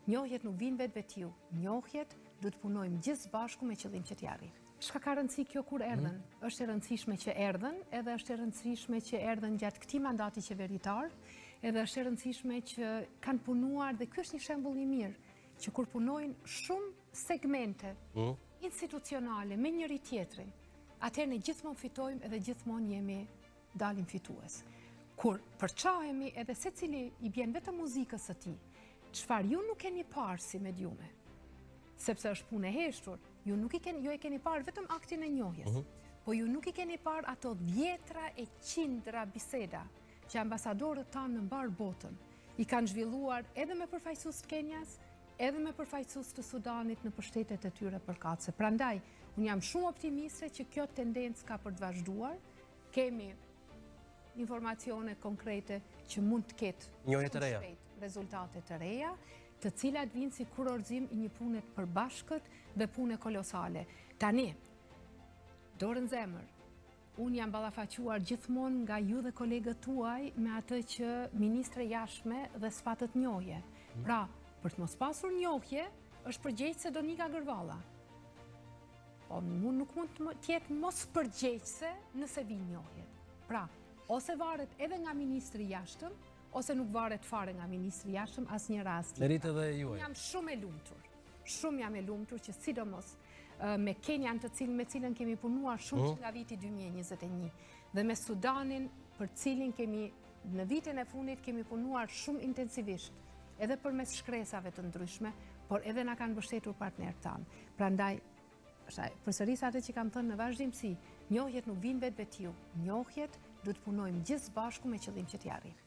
Njohjet nuk vinë vetë vetiu. Njohjet do të punojmë gjithë bashku me qëllim që t'ja arrijmë. Çka ka rëndësi kjo kur erdhen? Është e rëndësishme që erdhen, edhe është e rëndësishme që erdhen gjatë këtij mandati qeveritar, edhe është e rëndësishme që kanë punuar dhe ky është një shembull i mirë, që kur punojnë shumë segmente institucionale me njëri tjetrin, atëherë ne gjithmonë fitojmë edhe gjithmonë dalim fitues. Kur përçahemi edhe secili i bjen vetëm muzikës së tij, çfarë ju nuk keni parë si mediume, sepse është punë e heshtur, ju e keni parë vetëm aktin e njohjes, po ju nuk i keni parë ato dhjetra e qindra biseda që ambasadorët tanë në mbar botën i kanë zhvilluar edhe me përfaqësues të Kenjas, edhe me përfaqësues të Sudanit në pushtetet e tyre përkatëse. Prandaj, unë jam shumë optimiste që kjo tendencë ka për të vazhduar. Kemi informacione konkrete që mund të ketë rezultate të reja, të cilat vinë si kurorëzim i një pune të përbashkët dhe pune kolosale. Tani, dorën zemër, unë jam ballafaquar gjithmonë nga ju dhe kolegët tuaj me atë që ministre jashtme dhe sfatët njohje. Pra, për të mos pasur njohje, është përgjegjëse Donika Gërvalla. Po, nuk mund të jetë mos përgjegjëse nëse vinë njohjet. Pra, ose varet edhe nga ministri jashtëm, ose nuk varet fare nga ministri jashtëm asnjë rast. Meritë dhe juaj. Jam shumë e lumtur. Shumë jam e lumtur që sidomos me Kenjan me cilën kemi punuar shumë që nga viti 2021 dhe me Sudanin për cilin kemi në vitin e fundit kemi punuar shumë intensivisht, edhe përmes shkresave të ndryshme, por edhe na kanë mbështetur partnerët tanë. Prandaj, përsëris atë që kam thënë në vazhdimsi, njohjet nuk vinë vetë vetiu. Njohjet do të punojmë gjithë bashku me qëllim që t'ja arrijmë.